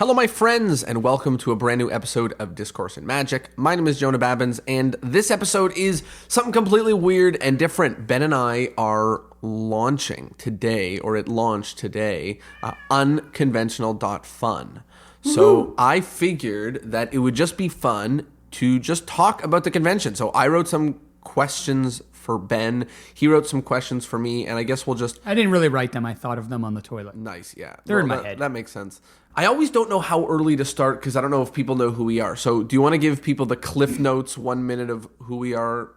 Hello, my friends, and welcome to a brand new episode of Discourse in Magic. My name is Jonah Babbins, and this episode is something completely weird and different. Ben and I are launching today, or it launched today, UnConventional.Fun. So I figured that it would just be fun to just talk about the convention. So I wrote some questions for Ben. He wrote some questions for me, and I guess we'll just... I didn't really write them. I thought of them on the toilet. Nice, yeah. They're in my head. That makes sense. I always don't know how early to start because I don't know if people know who we are. So do you want to give people the Cliff Notes 1 minute of who we are?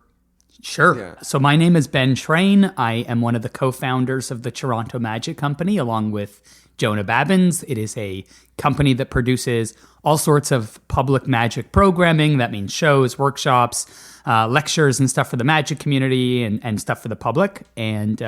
Sure. Yeah. So my name is Ben Train. I am one of the co-founders of the Toronto Magic Company along with Jonah Babbins. It is a company that produces all sorts of public magic programming. That means shows, workshops, lectures and stuff for the magic community and stuff for the public. And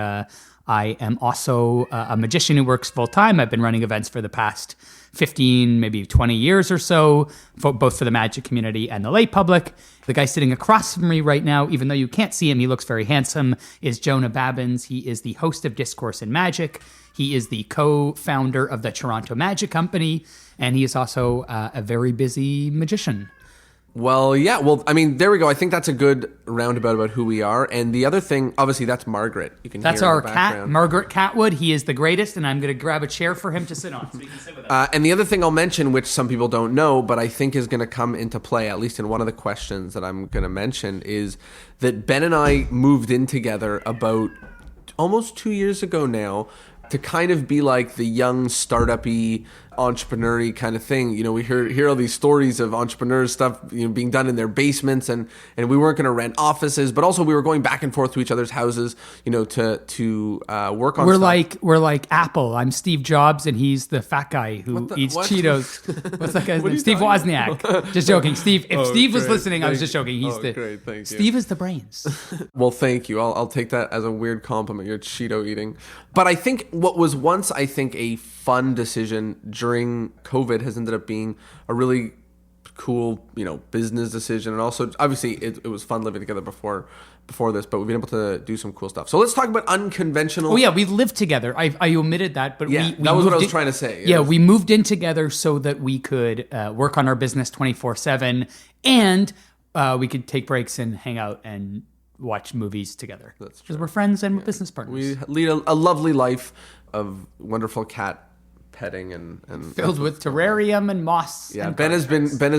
I am also a magician who works full-time. I've been running events for the past 15, maybe 20 years or so, both for the magic community and the lay public. The guy sitting across from me right now, even though you can't see him, he looks very handsome, is Jonah Babbins. He is the host of Discourse in Magic. He is the co-founder of the Toronto Magic Company, and he is also a very busy magician. Well, yeah. Well, I mean, there we go. I think that's a good roundabout about who we are. And the other thing, obviously, that's Margaret. You can That's hear our in the cat, background. Margaret Catwood. He is the greatest, and I'm going to grab a chair for him to sit on so he can sit with us. And the other thing I'll mention, which some people don't know, but I think is going to come into play, at least in one of the questions that I'm going to mention, is that Ben and I moved in together about almost 2 years ago now to kind of be like the young startup-y, entrepreneur-y kind of thing. You know, we hear all these stories of entrepreneurs stuff, you know, being done in their basements, and we weren't going to rent offices, but also we were going back and forth to each other's houses, you know, to work on stuff. We're like Apple. I'm Steve Jobs, and he's the fat guy who eats what? Cheetos. What's that guy's name? Steve Wozniak. Just joking. Steve. If Steve was great. listening, I was just joking. He's Great. Thank you. Steve is the brains. Well, thank you. I'll take that as a weird compliment. You're Cheeto eating. But I think what was once, I think, a fun decision during COVID has ended up being a really cool, you know, business decision. And also, obviously, it was fun living together before this, but we've been able to do some cool stuff. So let's talk about unconventional. Oh, yeah, we lived together. I omitted that, but Yeah, we that was what I was moved trying to say. Yeah, we moved in together so that we could work on our business 24/7, and we could take breaks and hang out and watch movies together. That's true. Because we're friends and we're business partners. We lead a lovely life of wonderful cat petting and Filled with terrarium and moss. Yeah, and Ben has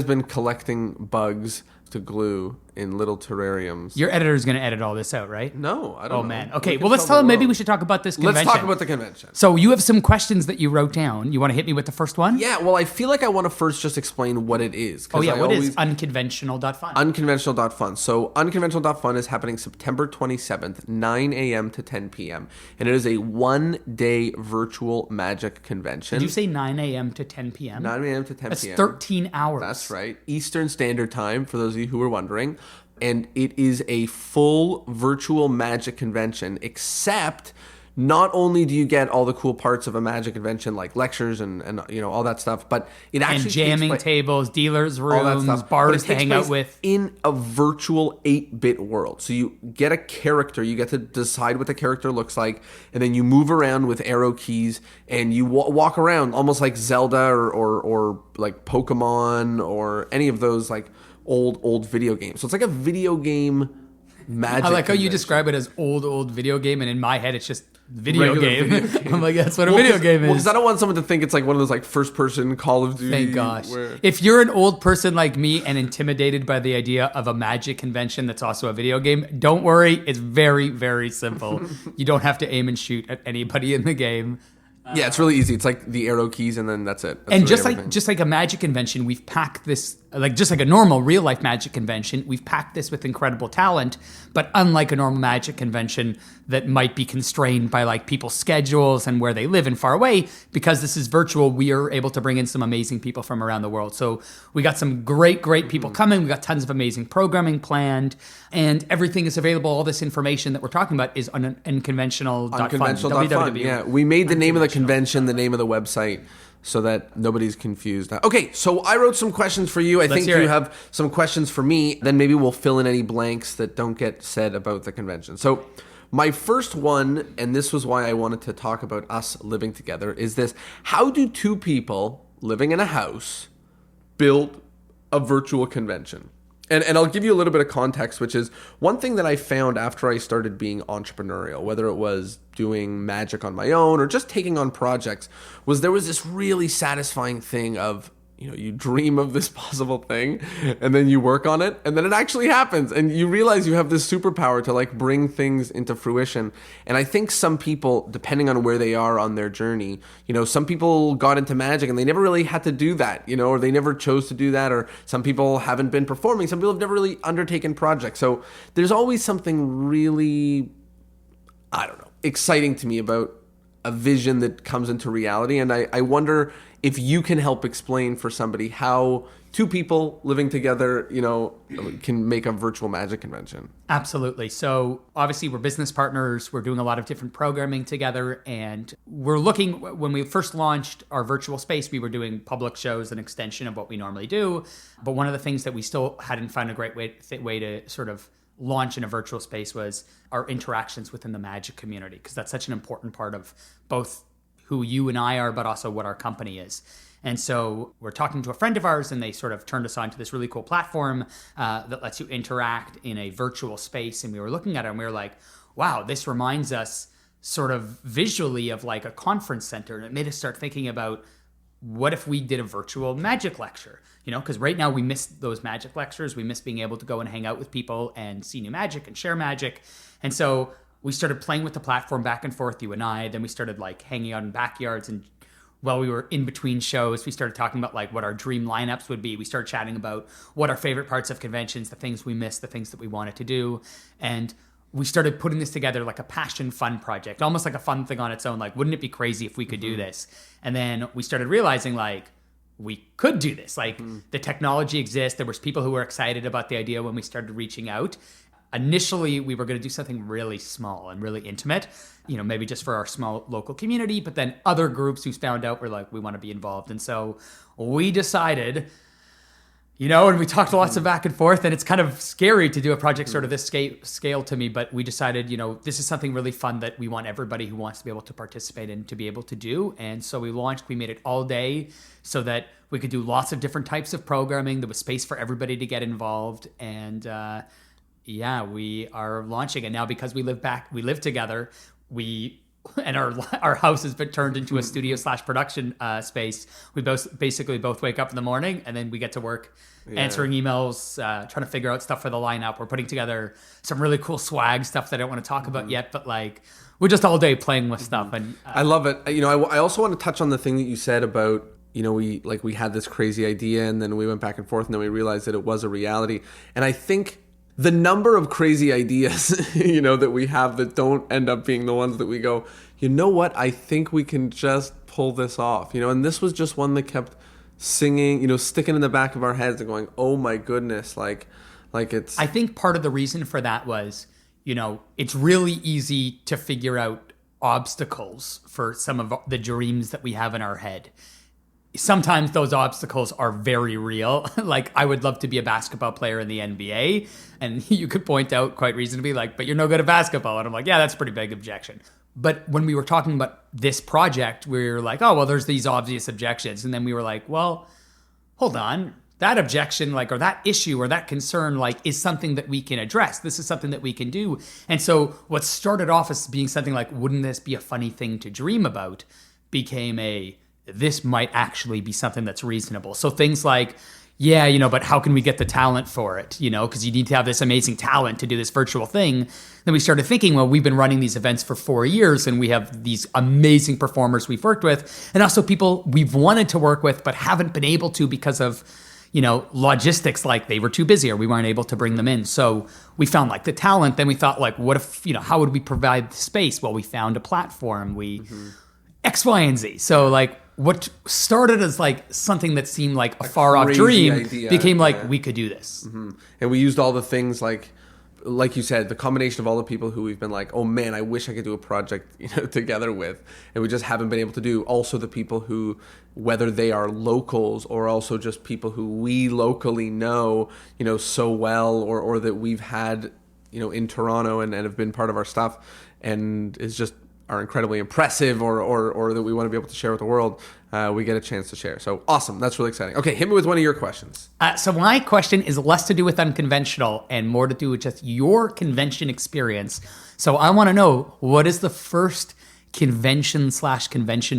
been collecting bugs to glue in little terrariums. Your editor's going to edit all this out, right? No, I don't know. Oh, man. We Okay, can well, let's tell the him maybe world. we should talk about this convention. Let's talk about the convention. So you have some questions that you wrote down. You want to hit me with the first one? Yeah, well, I feel like I want to first just explain what it is. Oh, yeah, what is UnConventional.Fun? UnConventional.Fun. So UnConventional.Fun is happening September 27th, 9 a.m. to 10 p.m. And it is a one-day virtual magic convention. Did you say 9 a.m. to 10 p.m.? 9 a.m. to 10 That's p.m. 13 hours. That's right. Eastern Standard Time, for those of you who were wondering. And it is a full virtual magic convention, except not only do you get all the cool parts of a magic convention, like lectures and you know, all that stuff, but it actually and jamming tables, dealers' all that rooms, stuff. bars But it to takes hang out place with. in a virtual 8-bit world. So you get a character, you get to decide what the character looks like, and then you move around with arrow keys, and you walk around almost like Zelda or like Pokemon or any of those like old video games. So it's like a video game magic I like how you convention. describe it as old video game, and in my head it's just video Regular game. video game. I'm like, that's what a video game is. Because I don't want someone to think it's like one of those like first-person Call of Duty. Thank gosh. Where... If you're an old person like me and intimidated by the idea of a magic convention that's also a video game, don't worry. It's very, very simple. You don't have to aim and shoot at anybody in the game. Yeah, it's really easy. It's like the arrow keys, and then that's it. That's And really just like a magic convention, we've packed this, like just like a normal real life magic convention, we've packed this with incredible talent. But unlike a normal magic convention that might be constrained by like people's schedules and where they live and far away, because this is virtual, we are able to bring in some amazing people from around the world. So we got some great people coming. We got tons of amazing programming planned, and everything is available. All this information that we're talking about is on UnConventional.Fun. UnConventional.Fun. Yeah, we made the name of the convention the name of the website so that nobody's confused. Okay, so I wrote some questions for you. I think you have some questions for me. Then maybe we'll fill in any blanks that don't get said about the convention. So my first one, and this was why I wanted to talk about us living together, is this. How do two people living in a house built a virtual convention. And I'll give you a little bit of context, which is one thing that I found after I started being entrepreneurial, whether it was doing magic on my own or just taking on projects, was there was this really satisfying thing of, you dream of this possible thing and then you work on it and then it actually happens and you realize you have this superpower to like bring things into fruition. And I think some people, depending on where they are on their journey, some people got into magic and they never really had to do that, or they never chose to do that, or some people haven't been performing. Some people have never really undertaken projects. So there's always something really, exciting to me about a vision that comes into reality. And I wonder if you can help explain for somebody how two people living together, can make a virtual magic convention. Absolutely. So obviously we're business partners. We're doing a lot of different programming together. And we're looking, when we first launched our virtual space, we were doing public shows, an extension of what we normally do. But one of the things that we still hadn't found a great way to sort of launch in a virtual space was our interactions within the magic community, because that's such an important part of both who you and I are, but also what our company is. And so we're talking to a friend of ours, and they sort of turned us on to this really cool platform that lets you interact in a virtual space. And we were looking at it and we were like, wow, this reminds us sort of visually of like a conference center. And it made us start thinking about, what if we did a virtual magic lecture? Because right now we miss those magic lectures. We miss being able to go and hang out with people and see new magic and share magic. And so we started playing with the platform back and forth, you and I. Then we started like hanging out in backyards, and while we were in between shows, we started talking about like what our dream lineups would be. We started chatting about what our favorite parts of conventions, the things we missed, the things that we wanted to do. And we started putting this together like a passion fun project, almost like a fun thing on its own. Like, wouldn't it be crazy if we could do this? And then we started realizing like, we could do this. Like the technology exists. There was people who were excited about the idea when we started reaching out. Initially, we were going to do something really small and really intimate, maybe just for our small local community. But then other groups who found out were like, we want to be involved. And so we decided, and we talked lots of back and forth, and it's kind of scary to do a project sort of this scale to me. But we decided, this is something really fun that we want everybody who wants to be able to participate in to be able to do. And so we made it all day so that we could do lots of different types of programming. There was space for everybody to get involved. And we are launching it now because we live together. And our house has been turned into a studio/production space. We both wake up in the morning and then we get to work answering emails, trying to figure out stuff for the lineup. We're putting together some really cool swag stuff that I don't want to talk about yet, but like we're just all day playing with stuff. And I love it. I also want to touch on the thing that you said about, we had this crazy idea and then we went back and forth and then we realized that it was a reality. And I think the number of crazy ideas, that we have that don't end up being the ones that we go, what? I think we can just pull this off, and this was just one that kept singing, sticking in the back of our heads and going, oh my goodness, like it's... I think part of the reason for that was, it's really easy to figure out obstacles for some of the dreams that we have in our head. Sometimes those obstacles are very real. Like, I would love to be a basketball player in the NBA. And you could point out quite reasonably, like, but you're no good at basketball. And I'm like, yeah, that's a pretty big objection. But when we were talking about this project, we were like, oh, well, there's these obvious objections. And then we were like, well, hold on. That objection, like, or that issue or that concern, like, is something that we can address. This is something that we can do. And so what started off as being something like, wouldn't this be a funny thing to dream about, became this might actually be something that's reasonable. So things like, but how can we get the talent for it? Because you need to have this amazing talent to do this virtual thing. Then we started thinking, well, we've been running these events for 4 years and we have these amazing performers we've worked with, and also people we've wanted to work with but haven't been able to because of, logistics, like they were too busy or we weren't able to bring them in. So we found like the talent. Then we thought like, what if, how would we provide the space? Well, we found a platform. X, Y, and Z. So like, what started as like something that seemed like a far off dream idea, became like, we could do this. And we used all the things like you said, the combination of all the people who we've been like, oh man, I wish I could do a project, together with, and we just haven't been able to do. Also the people who, whether they are locals or also just people who we locally know, so well, or that we've had, in Toronto and have been part of our stuff, and is just are incredibly impressive or that we want to be able to share with the world, we get a chance to share. So awesome. That's really exciting. Okay, hit me with one of your questions. So my question is less to do with Unconventional and more to do with just your convention experience. So I want to know, what is the first convention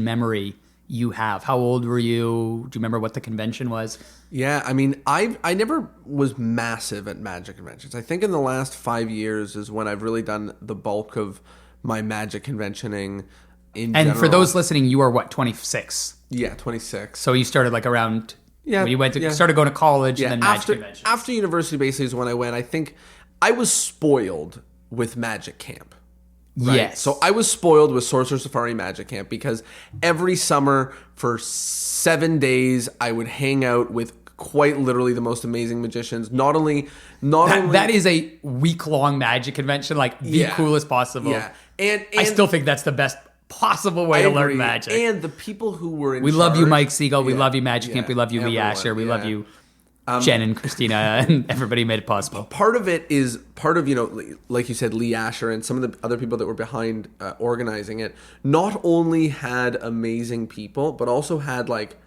memory you have? How old were you? Do you remember what the convention was? Yeah, I mean, I never was massive at Magic conventions. I think in the last 5 years is when I've really done the bulk of my Magic conventioning in general. And for those listening, you are what, 26? Yeah, 26. So you started like around, yeah, when you went to, yeah. started going to college and then Magic after, convention. After university basically is when I went. I think I was spoiled with Magic Camp. Right? Yes. So I was spoiled with Sorcerer Safari Magic Camp because every summer for 7 days I would hang out with quite literally the most amazing magicians. Not only that is a week-long Magic convention, like the coolest possible. Yeah. And I still think that's the best possible way to learn Magic. And the people who were in We charge, love you, Mike Siegel. We love you, Magic Camp. We love you, Lee Asher. We love you, Jen and Christina, and everybody made it possible. Part of it is like you said, Lee Asher and some of the other people that were behind organizing it not only had amazing people, but also had like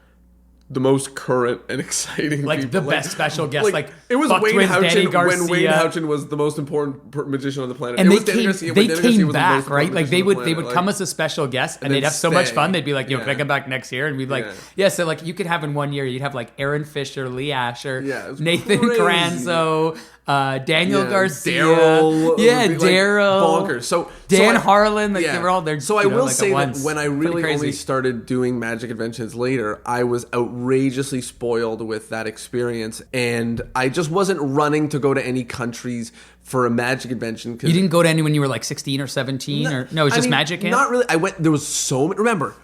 the most current and exciting like people. The best special guests. Like it was Buck Wayne Twins, Danny Houchin Garcia. when Wayne Houchin was the most important magician on the planet. And it they was came, Danny Garcia, came was back, the most right? Like they important would magician on the come planet. as a special guest, and And they'd then have so much stay. fun. They'd be like, "Yo, Yeah. can I come back next year?" And we'd like, So like you could have in 1 year, you'd have like Aaron Fisher, Lee Asher, it was Nathan crazy. Carranzo, Daniel Garcia, Daryl, Daryl, bonkers. So Dan I- Harlan, like they were all there. So I will like say at that once. when I Pretty really crazy. only started doing Magic conventions later, I was outrageously spoiled with that experience, and I just wasn't running to go to any countries for a Magic convention. You didn't go to any when you were like 16 or 17, or no? It was just Magic Camp. Not really. I went. There was so many. Remember,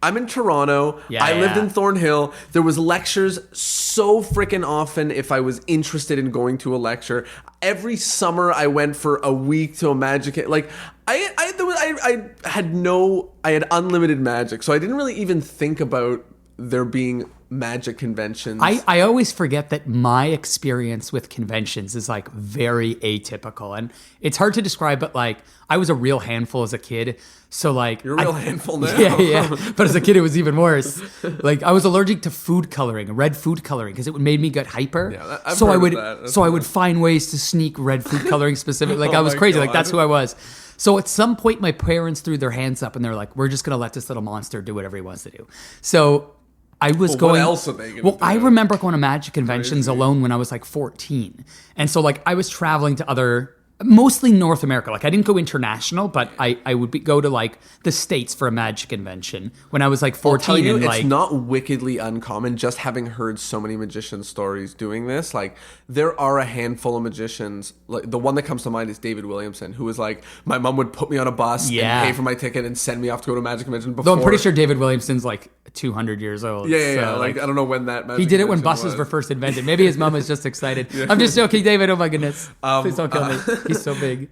I'm in Toronto. I lived in Thornhill. There was lectures so freaking often if I was interested in going to a lecture. Every summer I went for a week to a Magic. Like I had unlimited Magic, so I didn't really even think about there being Magic conventions. I always forget that my experience with conventions is like very atypical, and it's hard to describe, but like I was a real handful as a kid. So like You're a real handful now. Yeah. But as a kid, it was even worse. Like I was allergic to food coloring, red food coloring, because it made me get hyper. Yeah, I've so heard I of would, that. so I would find ways to sneak red food coloring specifically. Like I was my crazy. God. Like that's who I was. So at some point, my parents threw their hands up and they're like, "We're just gonna let this little monster do whatever he wants to do." So I was going. What else are they going to do? I remember going to Magic conventions alone when I was like 14, and so like I was traveling to mostly North America. Like I didn't go international, but I would go to like the States for a Magic convention when I was like 14. I'll tell you, and it's like not wickedly uncommon. Just having heard so many magician stories doing this, like there are a handful of magicians. Like the one that comes to mind is David Williamson, who was like, my mom would put me on a bus and pay for my ticket and send me off to go to a Magic convention. Before. Though I'm pretty sure David Williamson's like 200 years old. Yeah. Like I don't know when that. Magic he did it when convention buses was. were first invented. Maybe his mom was just excited. I'm just joking, David. Oh my goodness, please don't kill me. He's so big.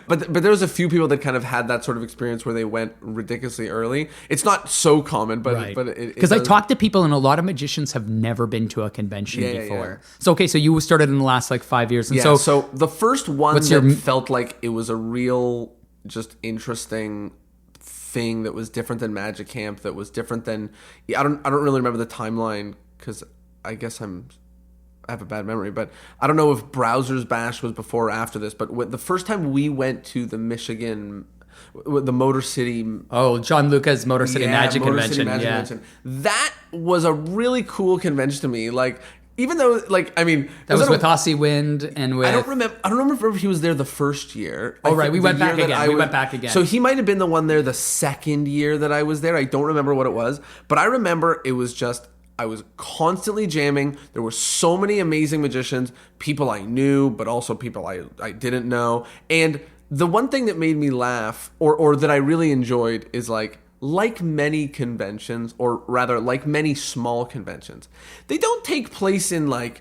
But there was a few people that kind of had that sort of experience where they went ridiculously early. It's not so common, but because I talk to people and a lot of magicians have never been to a convention before. So so you started in the last like 5 years, and so the first one felt like it was a real just interesting thing that was different than Magic Camp, that was different than I don't really remember the timeline because I guess I have a bad memory, but I don't know if Browser's Bash was before or after this, but the first time we went to the Michigan, the Motor City... Oh, John Lucas Motor City Magic Convention. Convention. That was a really cool convention to me. Like, even though, like, I mean... That was with Aussie Wind and with... I don't remember if he was there the first year. Oh, right. We went back again. So he might have been the one there the second year that I was there. I don't remember what it was. But I remember it was just... I was constantly jamming. There were so many amazing magicians, people I knew, but also people I didn't know. And the one thing that made me laugh, or that I really enjoyed, is like many conventions, or rather like many small conventions, they don't take place in like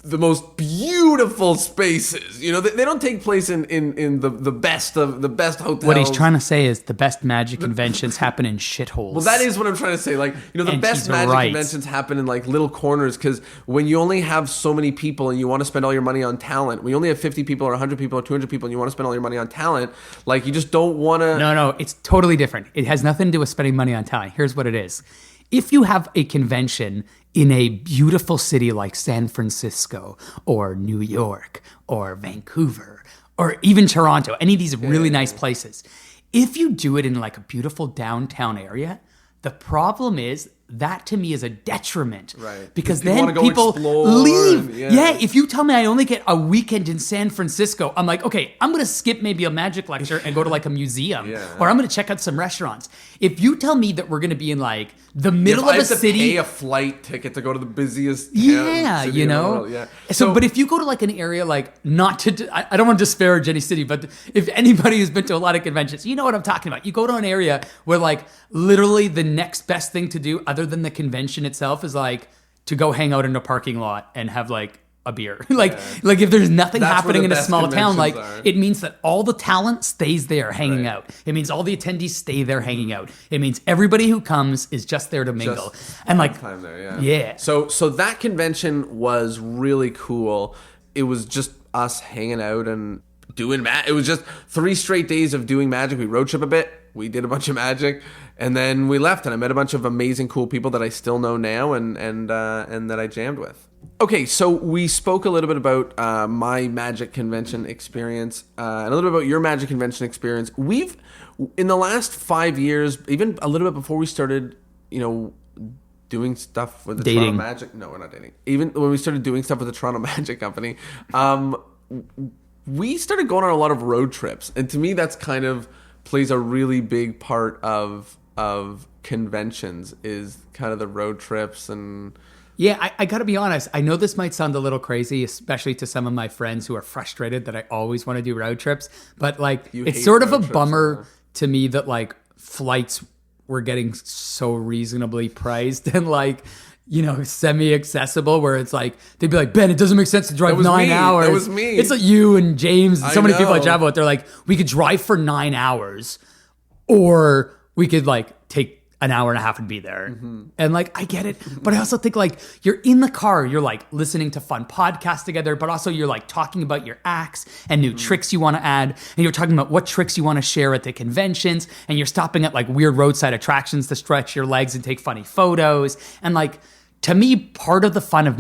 the most beautiful spaces. You know, they don't take place in the best hotels. What he's trying to say is the best magic conventions happen in shitholes. Well, that is what I'm trying to say. Like, you know, the best magic conventions happen in like little corners, because when you only have so many people and you want to spend all your money on talent, when you only have 50 people or 100 people or 200 people and you want to spend all your money on talent, like you just don't want to. No, it's totally different. It has nothing to do with spending money on talent. Here's what it is. If you have a convention in a beautiful city like San Francisco or New York or Vancouver or even Toronto, any of these really nice places, if you do it in like a beautiful downtown area, the problem is that to me is a detriment. Right. Because then people leave. Yeah, if you tell me I only get a weekend in San Francisco, I'm like, okay, I'm going to skip maybe a magic lecture and go to like a museum. Or I'm going to check out some restaurants. If you tell me that we're going to be in like the middle of a city. I have to pay a flight ticket to go to the busiest city you know? In the world. So, but if you go to like an area like, I don't want to disparage any city, but if anybody who's been to a lot of conventions, you know what I'm talking about. You go to an area where like literally the next best thing to do other than the convention itself is like to go hang out in a parking lot and have like a beer. like if there's nothing happening in a small town, like it means that all the talent stays there hanging out. It means all the attendees stay there hanging out. It means everybody who comes is just there to mingle. And like time there, So that convention was really cool. It was just us hanging out and doing it was just 3 straight days of doing magic. We road trip a bit. We did a bunch of magic, and then we left, and I met a bunch of amazing, cool people that I still know now and that I jammed with. Okay, so we spoke a little bit about my magic convention experience and a little bit about your magic convention experience. We've, in the last 5 years, even a little bit before we started, you know, doing stuff with the Toronto Magic. No, we're not dating. Even when we started doing stuff with the Toronto Magic Company, we started going on a lot of road trips, and to me, that's kind of plays a really big part of conventions, is kind of the road trips. And I gotta be honest, I know this might sound a little crazy, especially to some of my friends who are frustrated that I always want to do road trips, but like it's sort of a bummer to me that like flights were getting so reasonably priced and like, you know, semi-accessible, where it's like, they'd be like, Ben, it doesn't make sense to drive 9 hours. That was me. It's like you and James and so many people I travel with. They're like, we could drive for 9 hours, or we could like take an hour and a half and be there. And like, I get it. But I also think like you're in the car, you're like listening to fun podcasts together, but also you're like talking about your acts and new tricks you want to add. And you're talking about what tricks you want to share at the conventions. And you're stopping at like weird roadside attractions to stretch your legs and take funny photos. And like, to me, part of the fun of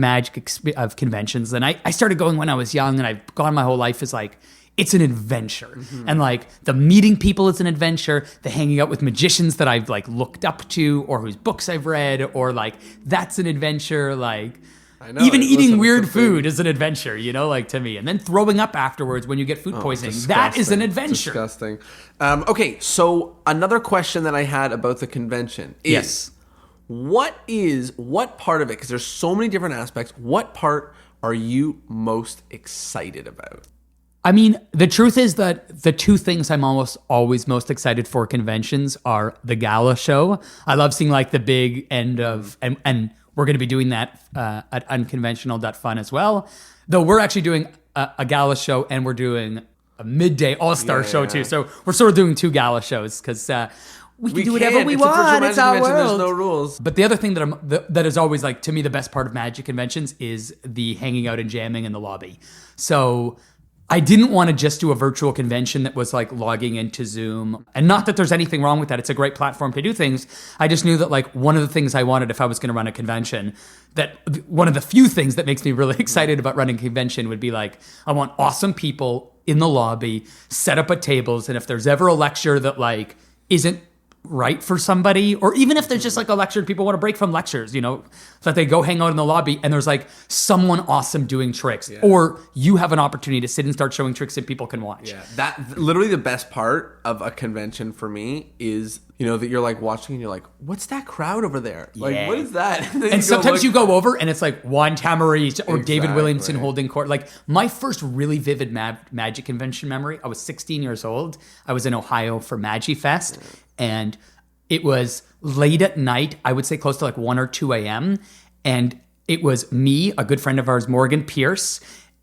of conventions, and I started going when I was young and I've gone my whole life, is like, it's an adventure. And like the meeting people is an adventure. The hanging out with magicians that I've like looked up to or whose books I've read, or like that's an adventure. Like even eating weird food is an adventure, you know, like to me. And then throwing up afterwards when you get food poisoning, that is an adventure. Disgusting. Okay, so another question that I had about the convention is, what part of it, because there's so many different aspects, what part are you most excited about? I mean, the truth is that the two things I'm almost always most excited for conventions are the gala show. I love seeing like the big end of, and we're going to be doing that at UnConventional.Fun as well. Though we're actually doing a gala show and we're doing a midday all-star show too. So we're sort of doing 2 gala shows because we can do whatever we want. It's our world. There's no rules. But the other thing that is always like, to me, the best part of magic conventions is the hanging out and jamming in the lobby. So I didn't want to just do a virtual convention that was like logging into Zoom. And not that there's anything wrong with that. It's a great platform to do things. I just knew that like one of the things I wanted if I was going to run a convention, that one of the few things that makes me really excited about running a convention would be like, I want awesome people in the lobby, set up at tables. And if there's ever a lecture that like isn't right for somebody, or even if there's just like a lecture and people want to break from lectures, you know, so that they go hang out in the lobby and there's like someone awesome doing tricks, or you have an opportunity to sit and start showing tricks that people can watch. That literally the best part of a convention for me is, you know, that you're like watching and you're like, what's that crowd over there? Like, what is that? And sometimes you go over and it's like Juan Tamariz or David Williamson holding court. Like my first really vivid magic convention memory, I was 16 years old. I was in Ohio for MagiFest. And it was late at night, I would say close to like 1 or 2 a.m. And it was me, a good friend of ours, Morgan Pierce,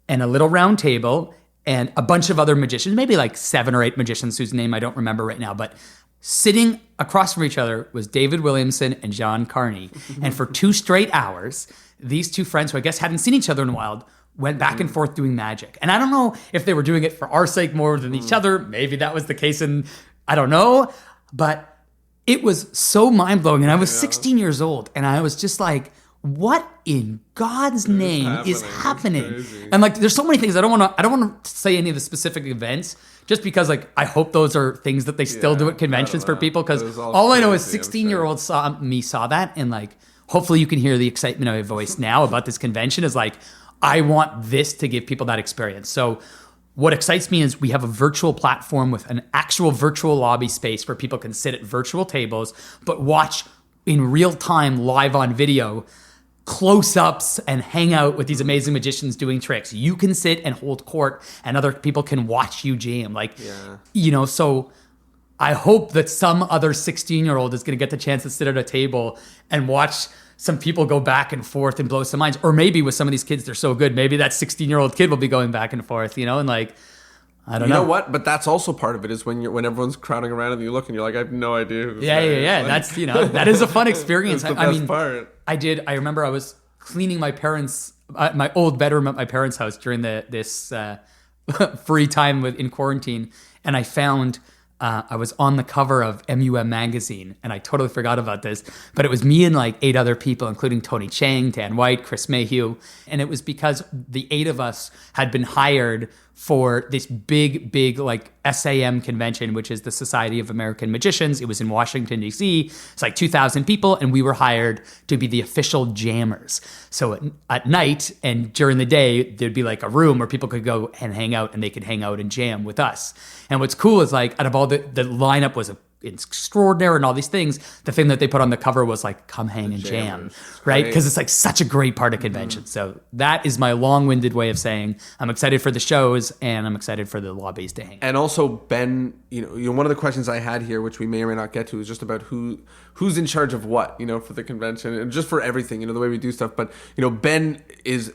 and a little round table and a bunch of other magicians, maybe like 7 or 8 magicians whose name I don't remember right now, but sitting across from each other was David Williamson and John Carney. And for 2 straight hours, these 2 friends, who I guess hadn't seen each other in a while, went back and forth doing magic. And I don't know if they were doing it for our sake more than each other. Maybe that was the case, and I don't know. But it was so mind-blowing. And I was 16 years old, and I was just like, what in God's name is happening? And like, there's so many things. I don't want to say any of the specific events, just because like I hope those are things that they still do at conventions for people. Because all I know is 16-year-olds saw that, and like, hopefully you can hear the excitement of my voice now about this convention. Is like, I want this to give people that experience. So what excites me is we have a virtual platform with an actual virtual lobby space where people can sit at virtual tables, but watch in real time, live on video, close-ups and hang out with these amazing magicians doing tricks. You can sit and hold court, and other people can watch you jam. Like, so I hope that some other 16-year-old is going to get the chance to sit at a table and watch some people go back and forth and blow some minds. Or maybe with some of these kids, they're so good, maybe that 16-year-old kid will be going back and forth, and like, I don't know. You know what? But that's also part of it, is when everyone's crowding around and you look and you're like, I have no idea who this guy is. Yeah. Like, that's, that is a fun experience. That's the best part. I remember I was cleaning my my old bedroom at my parents' house during this free time in quarantine, and I found I was on the cover of MUM magazine, and I totally forgot about this, but it was me and like 8 other people, including Tony Chang, Dan White, Chris Mayhew, and it was because the 8 of us had been hired for this big like SAM convention, which is the Society of American Magicians. It was in Washington, D.C. It's like 2,000 people, and we were hired to be the official jammers. So at night and during the day, there'd be like a room where people could go and hang out, and they could hang out and jam with us. And what's cool is like, out of all the lineup was extraordinary and all these things, the thing that they put on the cover was like, come hang and jam, right? Because it's like such a great part of convention. So that is my long-winded way of saying I'm excited for the shows, and I'm excited for the lobbies to hang. And also, Ben, one of the questions I had here, which we may or may not get to, is just about who's in charge of what, for the convention, and just for everything, the way we do stuff. But Ben is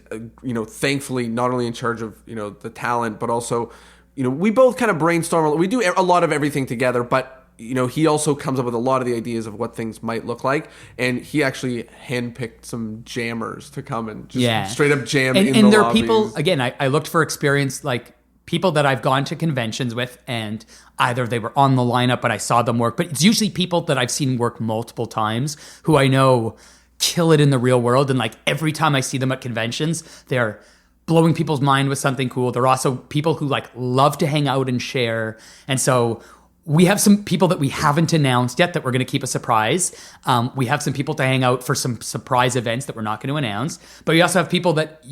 thankfully not only in charge of the talent, but also we both kind of brainstorm. We do a lot of everything together, but he also comes up with a lot of the ideas of what things might look like, and he actually handpicked some jammers to come and just straight up jam in the lobbies. And there are people, again, I looked for experience, like people that I've gone to conventions with, and either they were on the lineup but I saw them work, but it's usually people that I've seen work multiple times who I know kill it in the real world, and like every time I see them at conventions, they're blowing people's mind with something cool. They're also people who like love to hang out and share, and so we have some people that we haven't announced yet that we're going to keep a surprise. We have some people to hang out for some surprise events that we're not going to announce. But we also have people that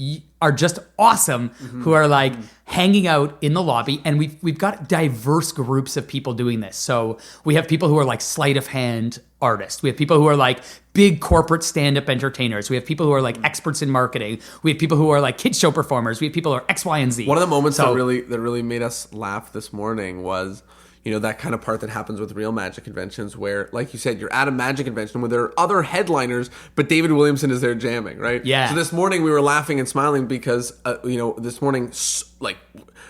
are just awesome, who are like hanging out in the lobby. And we've got diverse groups of people doing this. So we have people who are like sleight of hand artists. We have people who are like big corporate stand-up entertainers. We have people who are like experts in marketing. We have people who are like kids show performers. We have people who are X, Y, and Z. One of the moments that really made us laugh this morning was that kind of part that happens with real magic conventions where, like you said, you're at a magic convention where there are other headliners, but David Williamson is there jamming, right? Yeah. So this morning we were laughing and smiling because, this morning, like,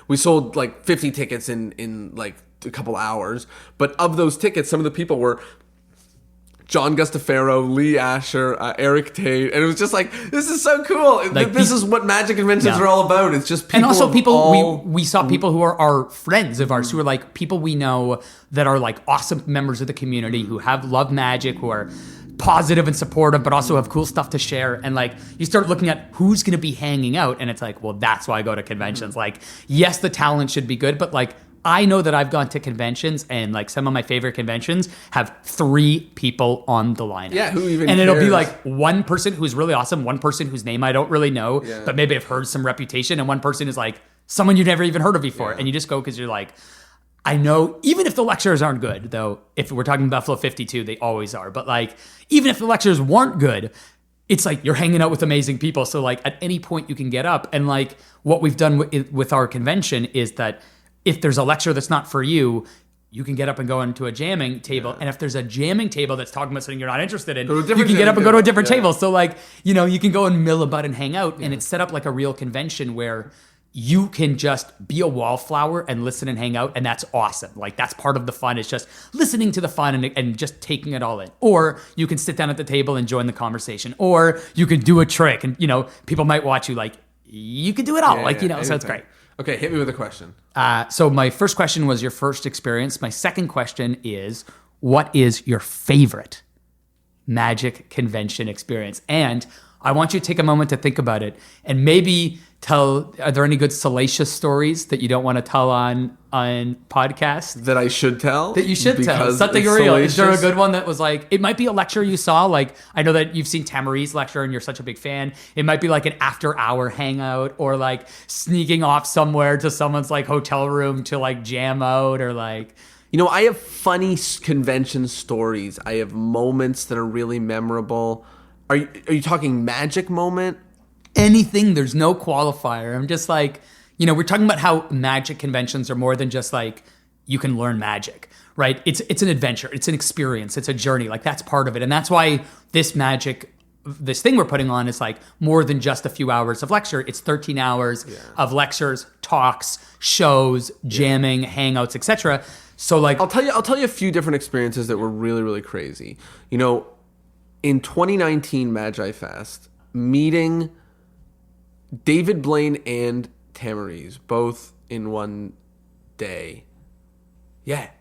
we sold like 50 tickets in like a couple hours. But of those tickets, some of the people were John Gustafaro, Lee Asher, Eric Tate, and it was just like, this is so cool. Like, this is what magic conventions are all about. It's just people. And also we saw people who are our friends of ours, who are like people we know that are like awesome members of the community, who love magic, who are positive and supportive, but also have cool stuff to share. And like, you start looking at who's going to be hanging out, and it's like, well, that's why I go to conventions. Like, yes, the talent should be good, but like, I know that I've gone to conventions, and like some of my favorite conventions have 3 people on the lineup. Yeah, who even And cares? It'll be like one person who's really awesome, one person whose name I don't really know, but maybe I've heard some reputation, and one person is like someone you've never even heard of before. And you just go because you're like, I know, even if the lectures aren't good, though, if we're talking Buffalo 52, they always are. But like, even if the lectures weren't good, it's like you're hanging out with amazing people. So like at any point you can get up. And like what we've done with our convention is that if there's a lecture that's not for you, you can get up and go into a jamming table. And if there's a jamming table that's talking about something you're not interested in, you can get up and go to a different table. So like, you know, you can go and mill about and hang out. And it's set up like a real convention where you can just be a wallflower and listen and hang out. And that's awesome. Like that's part of the fun. It's just listening to the fun and just taking it all in. Or you can sit down at the table and join the conversation. Or you can do a trick and, you know, people might watch you like, you can do it all. So it's great. Okay, hit me with a question. So my first question was your first experience. My second question is, what is your favorite magic convention experience? And I want you to take a moment to think about it and maybe tell, are there any good salacious stories that you don't want to tell on podcast? That I should tell? That you should tell. Something real. Salacious? Is there a good one that was like, it might be a lecture you saw. Like, I know that you've seen Tamari's lecture and you're such a big fan. It might be like an after hour hangout or like sneaking off somewhere to someone's like hotel room to like jam out or like... You know, I have funny convention stories. I have moments that are really memorable. Are you talking magic moment? Anything. There's no qualifier. I'm just like, you know, we're talking about how magic conventions are more than just like you can learn magic, right? It's an adventure. It's an experience. It's a journey. Like that's part of it. And that's why this thing we're putting on is like more than just a few hours of lecture. It's 13 hours of lectures, talks, shows, jamming, hangouts, etc. So like, I'll tell you a few different experiences that were really, really crazy. You know, in 2019 Magi Fest, meeting David Blaine and Tamariz both in one day. Yeah.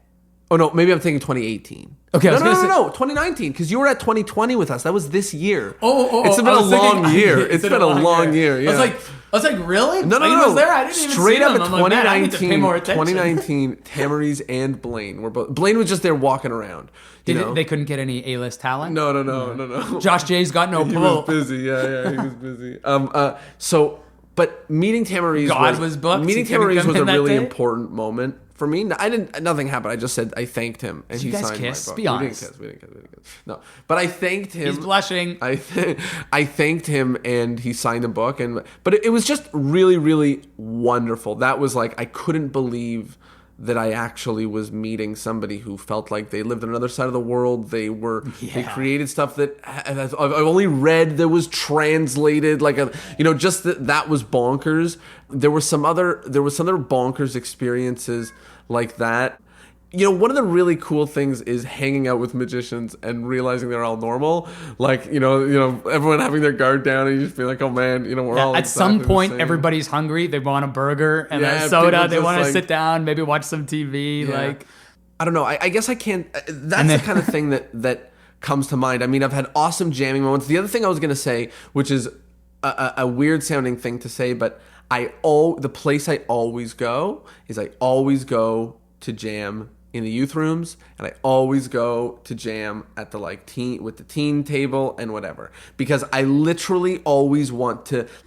Oh no, maybe I'm thinking 2018. Okay, no, 2019, because you were at 2020 with us. That was this year. It's been a long year. It's been a long year. Yeah. I was like, really? No. Was there? I didn't even Straight see up them. at I'm like, man, I need to pay more attention. 2019, Tamariz and Blaine were both. Blaine was just there walking around. They couldn't get any A-list talent? No. Josh Jay's got no pull. He was busy. Yeah, he was busy. But meeting Tamariz was booked. Meeting Tamariz was a really day? important moment for me. Nothing happened. I just said I thanked him, and he signed kiss? my book. Be honest. We didn't kiss. No, but I thanked him. He's blushing. I thanked him, and he signed a book. But it was just really, really wonderful. That was like I couldn't believe that I actually was meeting somebody who felt like they lived on another side of the world. They created stuff that I've only read that was translated, just that was bonkers. There were some other bonkers experiences like that. You know, one of the really cool things is hanging out with magicians and realizing they're all normal. Like, everyone having their guard down and you just feel like, oh man, we're all at some point everybody's hungry. They want a burger and a soda. They want to sit down, maybe watch some TV. Yeah. I don't know. I guess I can't. That's the kind of thing that comes to mind. I mean, I've had awesome jamming moments. The other thing I was going to say, which is a weird sounding thing to say, but the place I always go is I always go to jam in the youth rooms, and I always go to jam at the with the teen table and whatever, because I literally always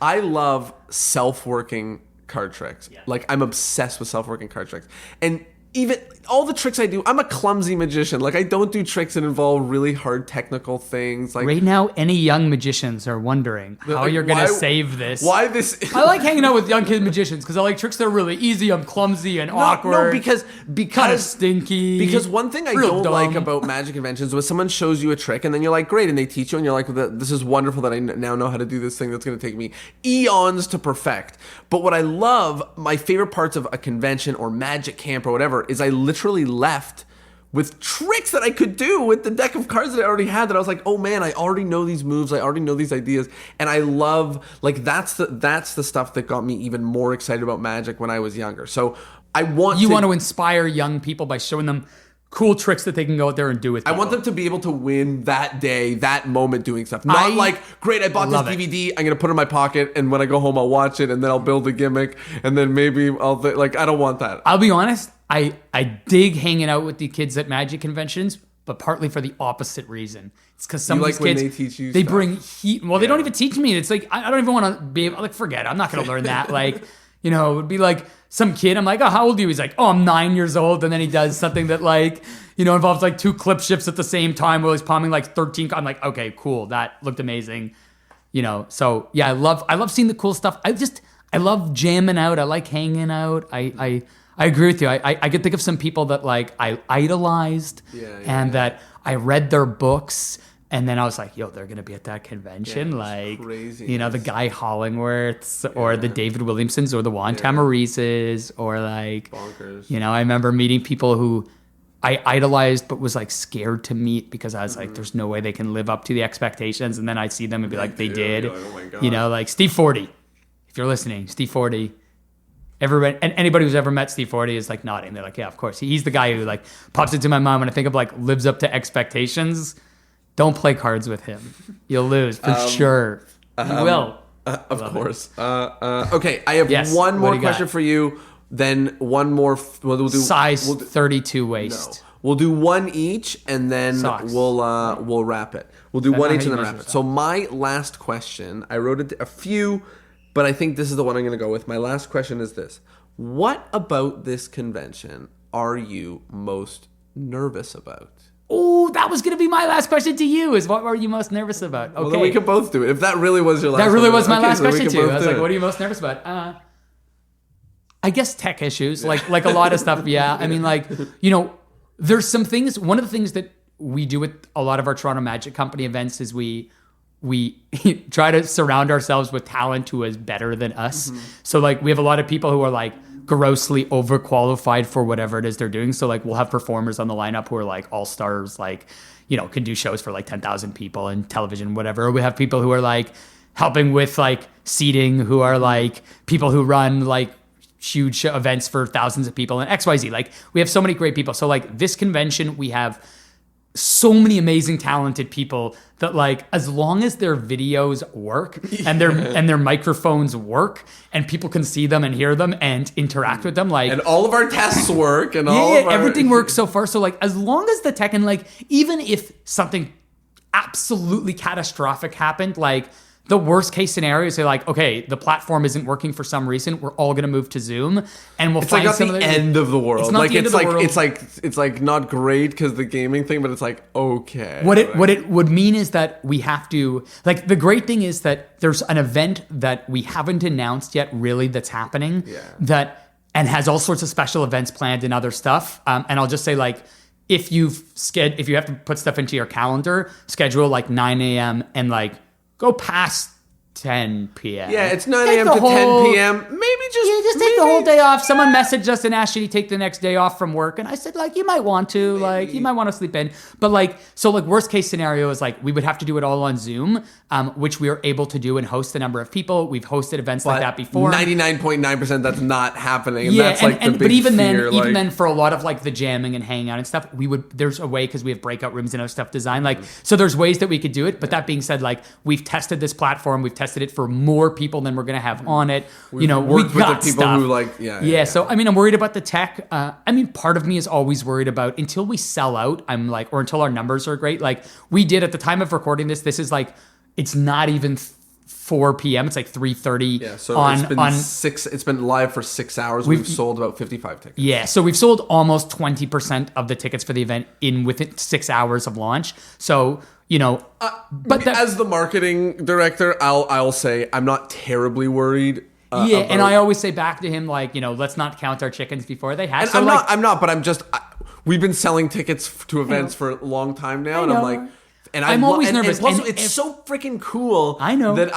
I love self-working card tricks. Yeah. Like I'm obsessed with self-working card tricks. And even all the tricks I do, I'm a clumsy magician. Like I don't do tricks that involve really hard technical things. Like right now, any young magicians are wondering how you're going to save this. Why this? I like hanging out with young kid magicians because I like tricks that are really easy. I'm clumsy and awkward. No, because kind of stinky. Because one thing I don't like about magic conventions was someone shows you a trick and then you're like, great, and they teach you and you're like, this is wonderful that I now know how to do this thing that's going to take me eons to perfect. But what I love, my favorite parts of a convention or magic camp or whatever, is I literally left with tricks that I could do with the deck of cards that I already had, that I was like, oh man, I already know these moves, I already know these ideas, and I love, that's the stuff that got me even more excited about magic when I was younger. So I want to inspire young people by showing them cool tricks that they can go out there and do with people. I want them to be able to win that day, that moment doing stuff. Not great, I bought this DVD, I'm going to put it in my pocket, and when I go home, I'll watch it, and then I'll build a gimmick, and then maybe I don't want that. I'll be honest, I dig hanging out with the kids at magic conventions, but partly for the opposite reason. It's because some of these kids, when they teach you they stuff. Bring heat. Well, they don't even teach me. It's like, I don't even want to be able, forget it. I'm not going to learn that. It would be like some kid. I'm like, oh, how old are you? He's like, oh, I'm 9 years old. And then he does something that involves 2 clip shifts at the same time while he's palming 13. I'm like, okay, cool. That looked amazing. So yeah, I love seeing the cool stuff. I love jamming out. I like hanging out. I agree with you. I could think of some people that like I idolized that I read their books. And then I was like, yo, they're going to be at that convention. Like, crazy. You know, the Guy Hollingworths or the David Williamsons or the Juan Tamarises or like, bonkers. You know, I remember meeting people who I idolized but was like scared to meet because I was like, there's no way they can live up to the expectations. And then I'd see them and be like, they did. Like, oh my God. You know, like Steve Forty. If you're listening, Steve Forty. Everybody, and anybody who's ever met Steve Forty is like nodding. They're like, yeah, of course. He's the guy who like pops into my mind when I think of like lives up to expectations. Don't play cards with him. You'll lose for sure. You will. Of course. Okay, I have one more question for you. Then one more. We'll do size 32 waist. No. We'll do one each, and then we'll wrap it. We'll do one each and then wrap it. So my last question, I wrote a few, but I think this is the one I'm going to go with. My last question is this: what about this convention are you most nervous about? Oh, that was going to be my last question to you, is what were you most nervous about? Okay. Well, then we can both do it. If that really was your last question. That really was my okay, last so question to you. I was like, what are you most nervous about? I guess tech issues, like a lot of stuff, yeah. I mean, like, you know, there's some things, one of the things that we do with a lot of our Toronto Magic Company events is we try to surround ourselves with talent who is better than us. Mm-hmm. So, like, we have a lot of people who are, like, grossly overqualified for whatever it is they're doing. So like we'll have performers on the lineup who are like all stars, like, you know, can do shows for like 10,000 people and television, whatever. Or we have people who are like helping with like seating, who are like people who run like huge events for thousands of people and XYZ. Like we have so many great people. So like this convention, we have so many amazing talented people that like as long as their videos work and their microphones work and people can see them and hear them and interact with them, like, and all of our tests work and everything works so far. So like as long as the tech, and like even if something absolutely catastrophic happened, like the worst case scenario is they're like, okay, the platform isn't working for some reason. We're all going to move to Zoom, and we'll find some of the end of the world. It's not like the end of the world. It's like not great because the gaming thing, but it's like okay. What it would mean is that we have to, like, the great thing is that there's an event that we haven't announced yet, really, that's happening. Yeah. And has all sorts of special events planned and other stuff. And I'll just say, like, if you have to put stuff into your calendar, schedule like 9 a.m. and like go past 10 p.m. Yeah, it's 9 a.m. to 10 p.m. Maybe just take the whole day off. Someone messaged us and asked you to take the next day off from work. And I said, like, you might want to. Maybe. Like, you might want to sleep in. But, like, so, like, worst case scenario is, like, we would have to do it all on Zoom, which we are able to do and host a number of people. We've hosted events like that before. 99.9% that's not happening. And yeah, that's, like, the big but even fear, then, even then, for a lot of, like, the jamming and hanging out and stuff, there's a way, because we have breakout rooms and other stuff designed. Like, so there's ways that we could do it. But that being said, like, we've tested this platform. We've tested it for more people than we're going to have on it. We got with the people stuff. who like So I mean, I'm worried about the tech. I mean, part of me is always worried about until we sell out. I'm like, or until our numbers are great. Like we did at the time of recording this. This is like, it's not even 4 p.m. It's like 3:30. Yeah, so it's been live for 6 hours. We've sold about 55 tickets. Yeah, so we've sold almost 20% of the tickets for the event within 6 hours of launch. So, you know, but as the marketing director, I'll say I'm not terribly worried. And I always say back to him, like, you know, let's not count our chickens before they hatch. And I'm not, but I'm just. We've been selling tickets to events for a long time now, and I'm like. And I'm always nervous. And plus, it's so freaking cool. I know that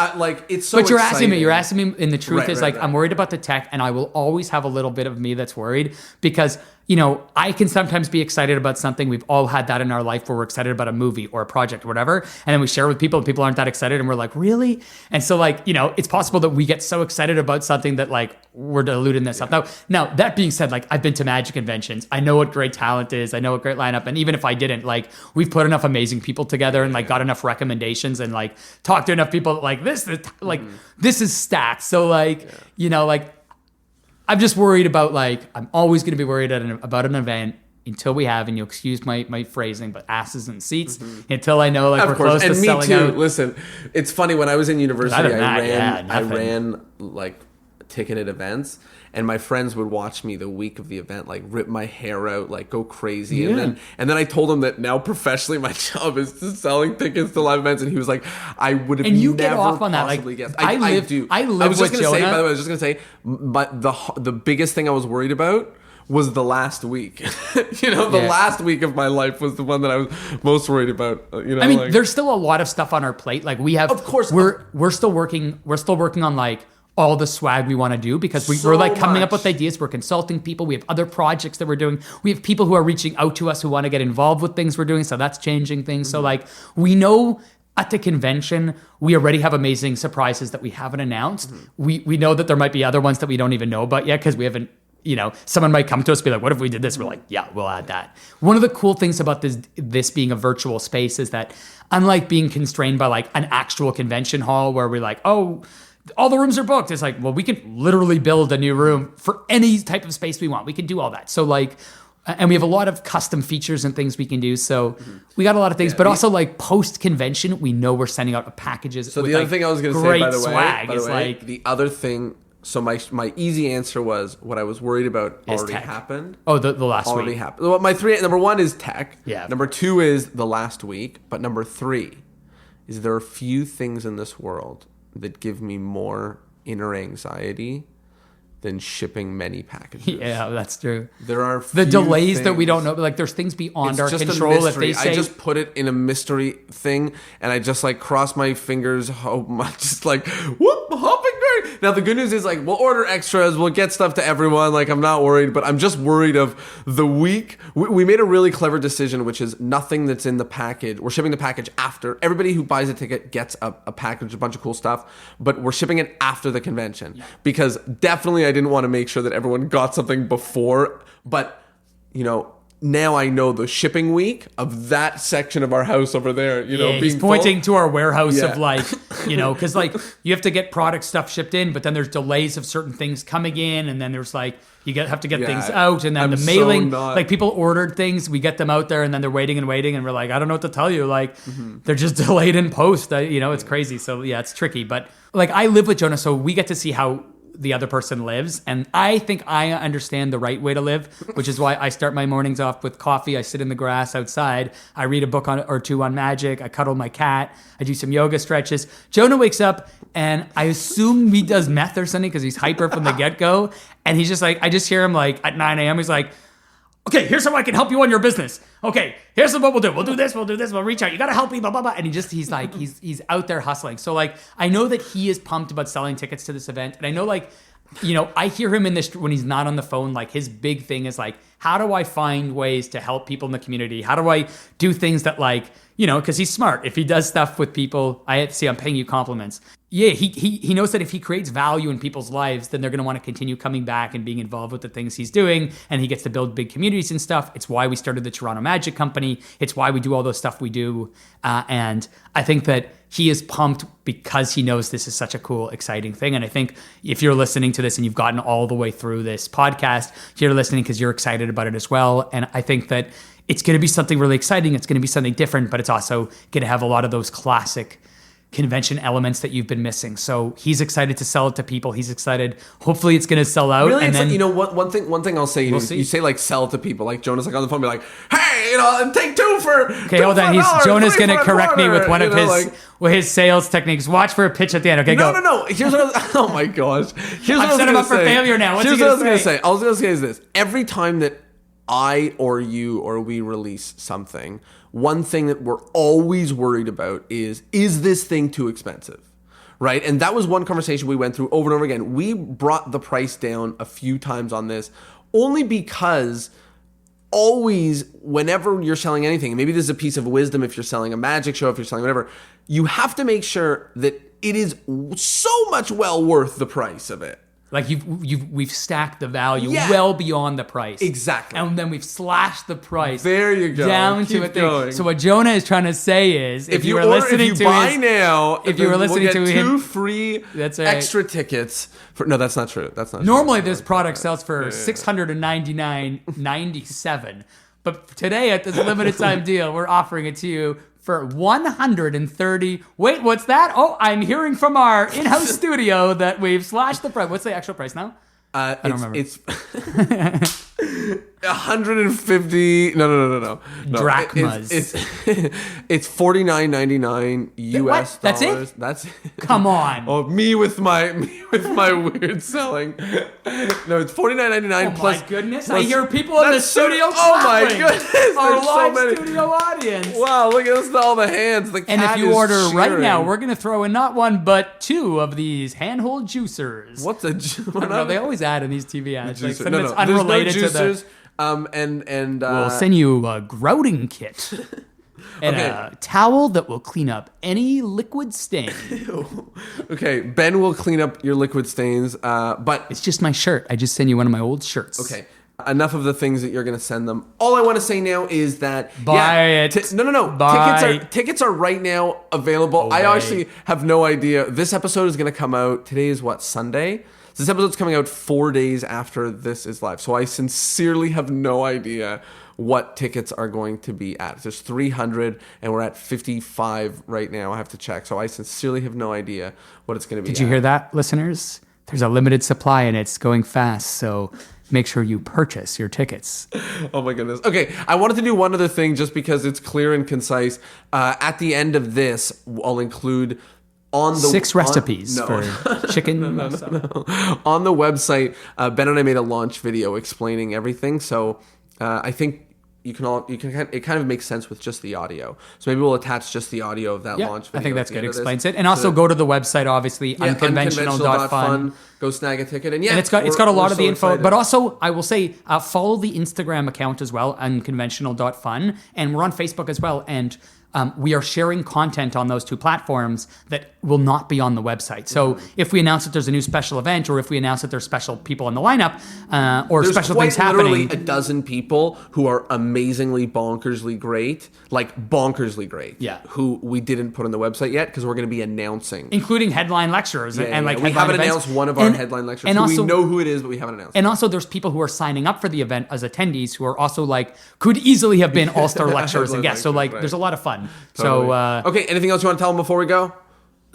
it's so. But you're exciting. asking me, and the truth is, like, I'm worried about the tech, and I will always have a little bit of me that's worried because, you know, I can sometimes be excited about something. We've all had that in our life where we're excited about a movie or a project or whatever, and then we share with people, and people aren't that excited, and we're like, really? And so, like, you know, it's possible that we get so excited about something that, like, we're diluting this stuff. Now, that being said, like, I've been to magic conventions. I know what great talent is. I know what great lineup. And even if I didn't, like, we've put enough amazing people together and, like, got enough recommendations and, like, talked to enough people like this is stacked. So, like, you know, like, I'm just worried about, like, I'm always going to be worried about an event until we have, and you'll excuse my phrasing, but asses in seats until I know, like, we're close to selling out. Listen, it's funny, when I was in university, I ran like ticketed events, and my friends would watch me the week of the event, like rip my hair out, like go crazy. And then I told him that now professionally my job is to selling tickets to live events, and he was like, I would have never get off on that. Like, guessed. I do. I live was just with gonna Jonah. say, by the way, I was just gonna say, but the biggest thing I was worried about was the last week. The last week of my life was the one that I was most worried about. I mean, there's still a lot of stuff on our plate. Like we have, of course, we're still working on like all the swag we want to do because we're like coming up with ideas. We're consulting people. We have other projects that we're doing. We have people who are reaching out to us who want to get involved with things we're doing. So that's changing things. So like we know at the convention, we already have amazing surprises that we haven't announced. We know that there might be other ones that we don't even know about yet because we haven't, someone might come to us and be like, what if we did this? We're like, yeah, we'll add that. One of the cool things about this being a virtual space is that unlike being constrained by like an actual convention hall where we're like, oh, all the rooms are booked. It's like, well, we can literally build a new room for any type of space we want. We can do all that. So like, and we have a lot of custom features and things we can do. So we got a lot of things, but also like post convention, we know we're sending out packages. So the other thing I was going to say, by the way, the other thing. So my easy answer was what I was worried about already happened. Oh, the last already week. happened. Well, my three, number one is tech. Yeah. Number two is the last week. But number three is there are few things in this world that give me more inner anxiety than shipping many packages. Yeah, that's true. There are the delays that we don't know. Like there's things beyond our control that they say. I just put it in a mystery thing, and I just like cross my fingers, hope just like whoop, hopping great. Now the good news is like we'll order extras, we'll get stuff to everyone. Like I'm not worried, but I'm just worried of the week. We made a really clever decision, which is nothing that's in the package. We're shipping the package after. Everybody who buys a ticket gets a package, a bunch of cool stuff, but we're shipping it after the convention because definitely I didn't want to make sure that everyone got something before, but now I know the shipping week of that section of our house over there, being he's pointing to our warehouse of like, because like you have to get product stuff shipped in, but then there's delays of certain things coming in, and then there's like have to get things out, and then the mailing, like people ordered things, we get them out there, and then they're waiting, and we're like, I don't know what to tell you, like they're just delayed in post, it's crazy. So yeah, it's tricky, but like I live with Jonah, so we get to see how the other person lives. And I think I understand the right way to live, which is why I start my mornings off with coffee. I sit in the grass outside. I read a book or two on magic. I cuddle my cat. I do some yoga stretches. Jonah wakes up and I assume he does meth or something because he's hyper from the get-go. And he's just like, I just hear him like at 9 a.m. He's like, okay, here's how I can help you on your business. Okay, here's what we'll do. We'll do this, we'll reach out. You got to help me, blah, blah, blah. And he's like, he's out there hustling. So like, I know that he is pumped about selling tickets to this event. And I know like, I hear him in this when he's not on the phone, like his big thing is like, how do I find ways to help people in the community? How do I do things that like, because he's smart. If he does stuff with people, I'm paying you compliments. Yeah, he knows that if he creates value in people's lives, then they're going to want to continue coming back and being involved with the things he's doing, and he gets to build big communities and stuff. It's why we started the Toronto Magic Company. It's why we do all those stuff we do. And I think that he is pumped because he knows this is such a cool, exciting thing. And I think if you're listening to this and you've gotten all the way through this podcast, you're listening because you're excited about it as well. And I think that it's going to be something really exciting. It's going to be something different, but it's also going to have a lot of those classic convention elements that you've been missing. So he's excited to sell it to people. He's excited. Hopefully it's going to sell out. Really, and it's then, like, one thing I'll say, you say like sell it to people. Like Jonah's like on the phone, be like, hey, take two for okay, hold on. Jonah's going to correct me with one of his sales techniques. Watch for a pitch at the end. Okay, go. No. Here's what oh my gosh. Here's what I've set him up for failure now. What's he going to say? I was going to say is this. Every time that I or you or we release something, one thing that we're always worried about is this thing too expensive? Right? And that was one conversation we went through over and over again. We brought the price down a few times on this only because always, whenever you're selling anything, and maybe this is a piece of wisdom if you're selling a magic show, if you're selling whatever, you have to make sure that it is so much well worth the price of it. Like we've stacked the value well beyond the price. Exactly. And then we've slashed the price. There you go. Down Keep to a going. thing. So what Jonah is trying to say is if you were listening to two free extra tickets for no, that's not true. That's not normally true. This product sells for $699.97. But today at this limited time deal, we're offering it to you for $130. Wait, what's that? Oh, I'm hearing from our in-house studio that we've slashed the price. What's the actual price now? I don't remember. It's 150. No. Drachmas. It's $49.99 US That's dollars. it? That's Come on. Oh, me with my weird selling. No, it's $49.99 Oh plus. my goodness! plus- I hear people in the that's so- studio. Oh my clapping. goodness! Our There's so live many. studio audience. Wow, look at this, all the hands. The And if cat you is order right cheering. now, we're gonna throw in not one but two of these handhold juicers. What's a I don't know, they always add in these TV ads. Like juicer? something No, that's there's no unrelated to the. juicers. And We'll send you a grouting kit and Okay. a towel that will clean up any liquid stain. okay, Ben will clean up your liquid stains. But It's just my shirt. I just sent you one of my old shirts. okay, enough of the things that you're going to send them. All I want to say now is that Buy it. No. Buy. Tickets are right now available. I Obey. actually have no idea. This episode is going to come out. Today is what, Sunday? This episode's coming out 4 days after this is live. So I sincerely have no idea what tickets are going to be at. There's 300 and we're at 55 right now. I have to check. So I sincerely have no idea what it's going to be. Did you hear that, listeners? There's a limited supply and it's going fast. So make sure you purchase your tickets. Oh my goodness. Okay, I wanted to do one other thing just because it's clear and concise. At the end of this, I'll include on the 6 recipes no. for chicken. On the website, Ben and I made a launch video explaining everything. So I think it kind of makes sense with just the audio. So maybe we'll attach just the audio of that Yeah, launch video. I think that's at the good. end of this. Explains it. And also go to the website, obviously, UnConventional.Fun. Go snag a ticket. And yeah, And it's got a lot of the info. excited. But also, I will say, follow the Instagram account as well, UnConventional.Fun. And we're on Facebook as well. And we are sharing content on those 2 platforms that will not be on the website. So if we announce that there's a new special event, or if we announce that there's special people in the lineup, or There's special quite things happening, literally a dozen people who are amazingly bonkersly great, Yeah. who we didn't put on the website yet because we're going to be announcing. including headline lecturers and like we headline haven't events. announced one of our headline lecturers. And also, we know who it is, but we haven't announced. And also, there's people who are signing up for the event as attendees who are also like could easily have been all-star lecturers and guests. So like, Right. there's a lot of fun. Totally. So okay, anything else you want to tell them before we go?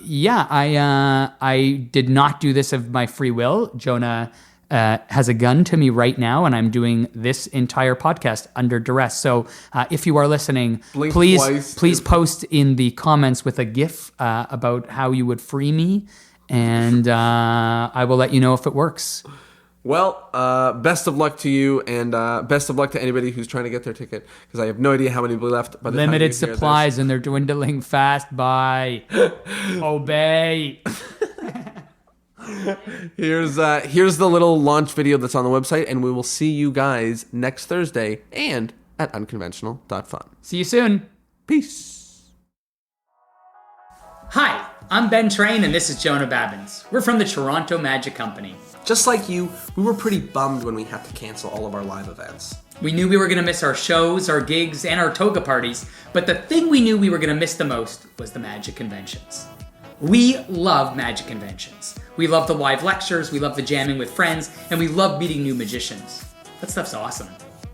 yeah, I did not do this of my free will. Jonah has a gun to me right now, and I'm doing this entire podcast under duress. So if you are listening, Blink please twice. post in the comments with a GIF about how you would free me, and I will let you know if it works. Well, best of luck to you, and best of luck to anybody who's trying to get their ticket, because I have no idea how many will be left by the time Limited you hear supplies, and they're dwindling fast. Bye. Obey. this. Here's the little launch video that's on the website, and we will see you guys next Thursday and at UnConventional.Fun. See you soon. Peace. Hi, I'm Ben Train, and this is Jonah Babbins. We're from the Toronto Magic Company. Just like you, we were pretty bummed when we had to cancel all of our live events. We knew we were going to miss our shows, our gigs, and our toga parties, but the thing we knew we were going to miss the most was the magic conventions. We love magic conventions. We love the live lectures, we love the jamming with friends, and we love meeting new magicians. That stuff's awesome.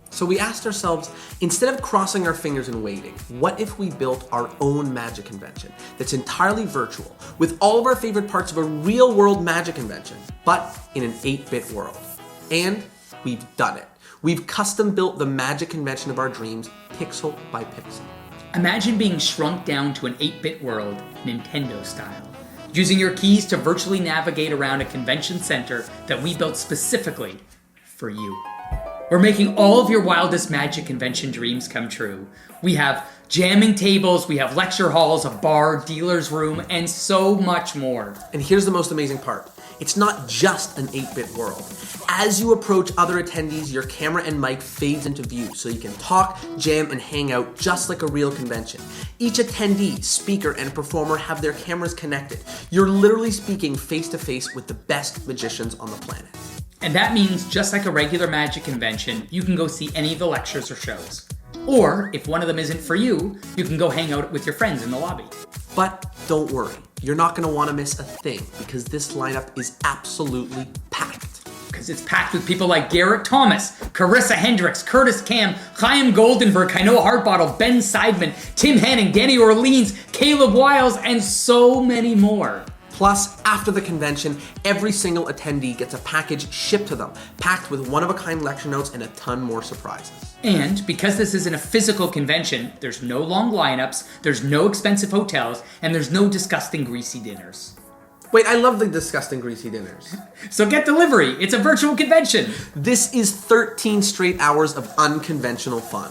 So we asked ourselves, instead of crossing our fingers and waiting, what if we built our own magic convention that's entirely virtual, with all of our favorite parts of a real-world magic convention, but in an 8-bit world? And we've done it. We've custom-built the magic convention of our dreams, pixel by pixel. Imagine being shrunk down to an 8-bit world, Nintendo style, using your keys to virtually navigate around a convention center that we built specifically for you. We're making all of your wildest magic convention dreams come true. We have jamming tables, we have lecture halls, a bar, dealer's room, and so much more. And here's the most amazing part. It's not just an 8-bit world. As you approach other attendees, your camera and mic fades into view so you can talk, jam, and hang out just like a real convention. Each attendee, speaker, and performer have their cameras connected. You're literally speaking face-to-face with the best magicians on the planet. And that means, just like a regular magic convention, you can go see any of the lectures or shows. Or, if one of them isn't for you, you can go hang out with your friends in the lobby. But don't worry, you're not going to want to miss a thing, because this lineup is absolutely packed. Because it's packed with people like Garrett Thomas, Carissa Hendricks, Curtis Cam, Chaim Goldenberg, Kainoa Hartbottle, Ben Seidman, Tim Henning, Danny Orleans, Caleb Wiles, and so many more. Plus, after the convention, every single attendee gets a package shipped to them, packed with one-of-a-kind lecture notes and a ton more surprises. And because this isn't a physical convention, there's no long lineups, there's no expensive hotels, and there's no disgusting greasy dinners. Wait, I love the disgusting greasy dinners. So get delivery. It's a virtual convention. This is 13 straight hours of unconventional fun.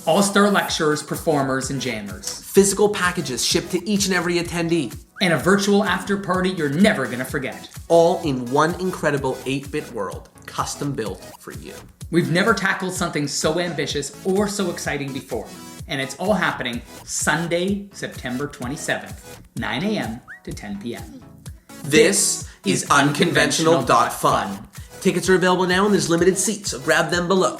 All-star lecturers, performers, and jammers. Physical packages shipped to each and every attendee. And a virtual after party you're never gonna forget. All in one incredible 8-bit world, custom built for you. We've never tackled something so ambitious or so exciting before. And it's all happening Sunday, September 27th, 9 a.m. to 10 p.m. This is UnConventional.Fun. Tickets are available now and there's limited seats, so grab them below.